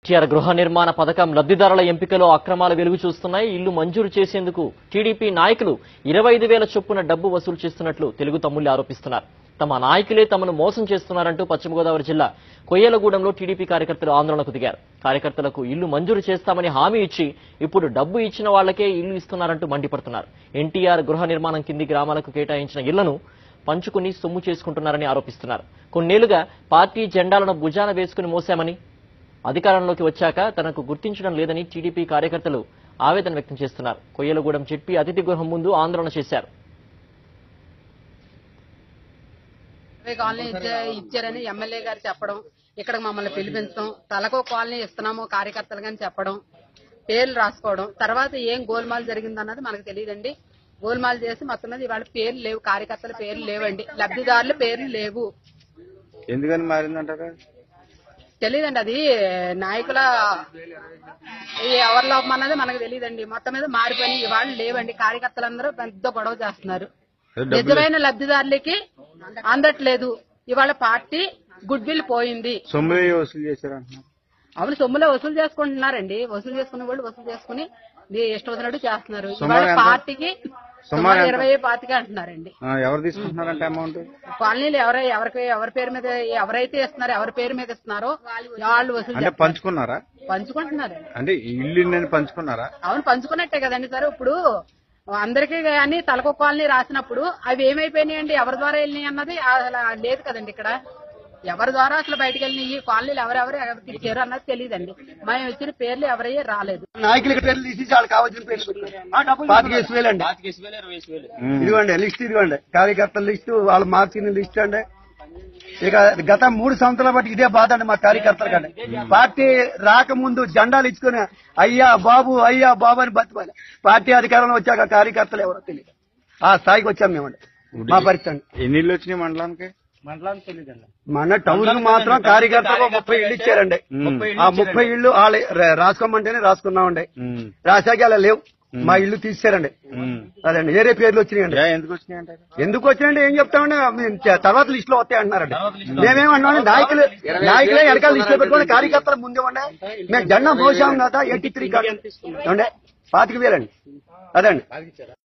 ఎన్టీఆర్ గృహ నిర్మాణ పథకం లబ్ధిదారుల ఎంపికలో అక్రమాలు వెలుగు చూస్తున్నాయి. ఇల్లు మంజూరు చేసేందుకు టీడీపీ నాయకులు 25,000 చొప్పున డబ్బు వసూలు చేస్తున్నట్లు తెలుగు తమ్ముళ్లు ఆరోపిస్తున్నారు. తమ నాయకులే తమను మోసం చేస్తున్నారంటూ పశ్చిమ గోదావరి జిల్లా కొయ్యలగూడెంలో టీడీపీ కార్యకర్తలు ఆందోళనకు దిగారు. కార్యకర్తలకు ఇల్లు మంజూరు చేస్తామని హామీ ఇచ్చి ఇప్పుడు డబ్బు ఇచ్చిన వాళ్లకే ఇల్లు ఇస్తున్నారంటూ మండిపడుతున్నారు. ఎన్టీఆర్ గృహ నిర్మాణం కింది గ్రామాలకు కేటాయించిన ఇళ్లను పంచుకుని సొమ్ము చేసుకుంటున్నారని ఆరోపిస్తున్నారు. కొన్నేళ్లుగా పార్టీ జెండాలను భుజాన వేసుకుని మోసామని, అధికారంలోకి వచ్చాక తనకు గుర్తించడం లేదని టీడీపీ కార్యకర్తలు ఆవేదన వ్యక్తం చేస్తున్నారు. కొయ్యలగూడెం జెడ్పీ అతిథి గృహం ముందు ఆందోళన చేశారు. కాలనీ ఇచ్చారని ఎమ్మెల్యే గారు చెప్పడం, ఇక్కడ మమ్మల్ని పిలిపించడం, తలకో కాలనీ ఇస్తున్నాము కార్యకర్తలు అని చెప్పడం, పేర్లు రాసుకోవడం, తర్వాత ఏం గోల్మాల్ జరిగిందన్నది మనకు తెలియదండి. గోల్మాల్ చేసి మొత్తం మీద ఇవాళ పేర్లు లేవు, కార్యకర్తల పేర్లు లేవండి, లబ్ధిదారుల పేర్లు లేవు. ఎందుకని మారిందంటారా తెలియదండి. అది నాయకుల ఎవరి లోపం అన్నది మనకు తెలియదండి. మొత్తం మీద మారిపోయి ఇవాళ లేవండి. కార్యకర్తలందరూ పెద్ద గొడవ చేస్తున్నారు. నిజమైన లబ్ధిదారులకి అందట్లేదు. ఇవాళ పార్టీ గుడ్ విల్ పోయింది. సొమ్ము వసూలు చేశారంటున్నారు. అవును, సొమ్ములో వసూలు చేసుకుంటున్నారండి. వసూలు చేసుకునే వాళ్ళు వసూలు చేసుకుని ఇష్టం వచ్చినట్టు చేస్తున్నారు. ఇవాళ పార్టీకి 20-25 అంటున్నారండి. ఎవరు తీసుకుంటున్నారంటే అమౌంట్ కాలనీలు ఎవరి పేరు మీద ఎవరైతే ఇస్తున్నారో, ఎవరి పేరు మీద ఇస్తున్నారో వాళ్ళు వసూలు పంచుకున్నారా? పంచుకుంటున్నారండి. అంటే ఇల్లు పంచుకున్నారా? అవును, పంచుకున్నట్టే కదండి సార్. ఇప్పుడు అందరికీ కానీ తలకో కాలనీ రాసినప్పుడు అవి ఏమైపోయినాయండి, ఎవరి ద్వారా వెళ్ళినాయి అన్నది లేదు కదండి. ఇక్కడ ఎవరి ద్వారా అసలు బయటకు వెళ్ళినాయి, ఈ కాలనీలు ఎవరెవరు ఎవరికి ఇచ్చారు అన్నది తెలియదండి. మనం ఇచ్చిన పేర్లు ఎవరయ్యే రాలేదు. నాయకులకి పేర్లు తీసి వాళ్ళు కావాల్సిన పేర్లు 25,000 అండి. ఇదిగోండి లిస్ట్, ఇదిగోండి కార్యకర్తల లిస్టు, వాళ్ళు మార్చిన లిస్ట్ అండి. ఇక గత 3 సంవత్సరాల బట్టి ఇదే బాధ అండి మా కార్యకర్తల కంటే. పార్టీ రాకముందు జెండాలు ఇచ్చుకుని అయ్యా బాబు అని బతుకోవాలి. పార్టీ అధికారంలో వచ్చాక కార్యకర్తలు ఎవరో తెలియదు. ఆ స్థాయికి వచ్చాం మేమండి. మా పరిస్థితి ఎన్ని ఇళ్ళు వచ్చినాయి మండలానికి? మన టౌన్ మాత్రం కార్యకర్తలకు 30 ఇళ్ళు ఇచ్చారండి. ఆ 30 ఇళ్ళు వాళ్ళు రాసుకోమంటేనే రాసుకున్నామండి. రాశాక అలా లేవు, మా ఇల్లు తీసారండి. అదండి వేరే పేర్లు వచ్చినాయండి. ఎందుకు వచ్చినాయండి ఏం చెప్తామండి, తర్వాత లిస్ట్ లో వస్తాయి అంటున్నారండి. మేమేమన్నామండి, నాయకులే వెనకాల లిస్ట్ లో పెట్టుకుని కార్యకర్తలు ముందే ఉండే మేము జెండా మోసాం కదా 83 కాదు 25,000 అండి. అదండి.